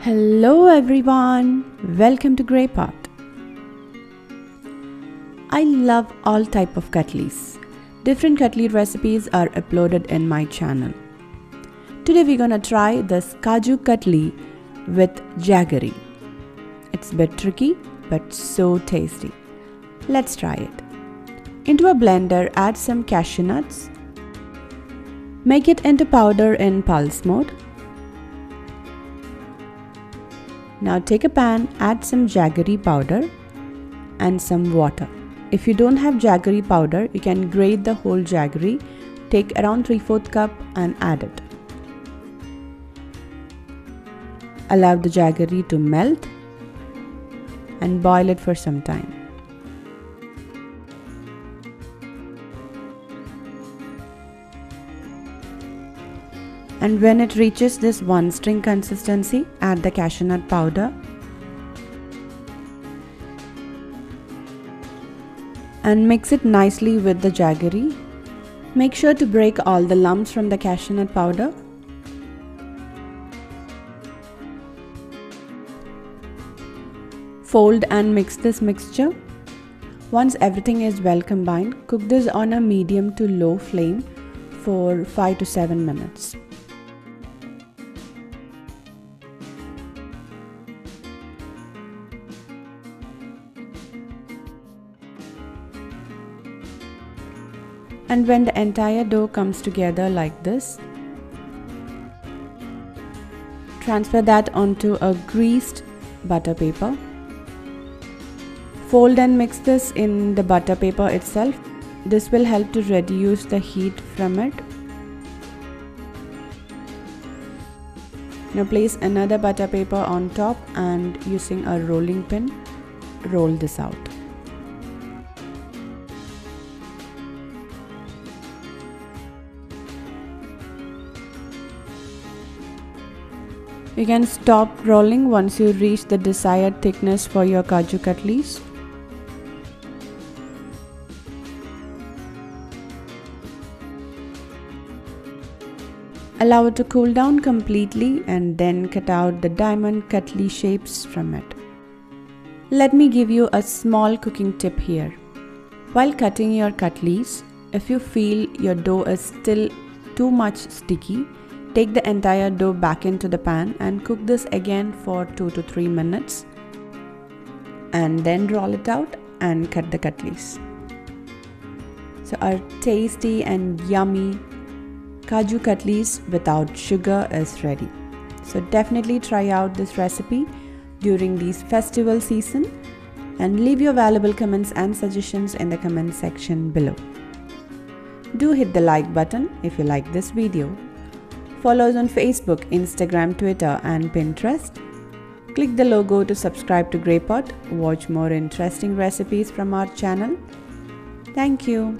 Hello everyone, welcome to Grey Pot. I love all type of katlis. Different katli recipes are uploaded in my channel. Today we're gonna try this Kaju Katli with Jaggery. It's a bit tricky but so tasty. Let's try it. Into a blender add some cashew nuts. Make it into powder in pulse mode. Now take a pan, add some jaggery powder and some water. If you don't have jaggery powder, you can grate the whole jaggery. Take around 3/4 cup and add it. Allow the jaggery to melt and boil it for some time. And when it reaches this one string consistency, add the cashewnut powder and mix it nicely with the jaggery. Make sure to break all the lumps from the cashewnut powder. Fold and mix this mixture. Once everything is well combined, cook this on a medium to low flame for 5 to 7 minutes. And when the entire dough comes together like this, transfer that onto a greased butter paper. Fold and mix this in the butter paper itself. This will help to reduce the heat from it. Now place another butter paper on top and using a rolling pin, roll this out. You can stop rolling once you reach the desired thickness for your Kaju Katlis. Allow it to cool down completely and then cut out the diamond katli shapes from it. Let me give you a small cooking tip here. While cutting your katlis, if you feel your dough is still too much sticky, take the entire dough back into the pan and cook this again for 2 to 3 minutes. And then roll it out and cut the katlis. So our tasty and yummy Kaju Katlis without sugar is ready. So definitely try out this recipe during this festival season and leave your valuable comments and suggestions in the comment section below. Do hit the like button if you like this video. Follow us on Facebook, Instagram, Twitter and Pinterest. Click the logo to subscribe to Grey Pot. Watch more interesting recipes from our channel. Thank you.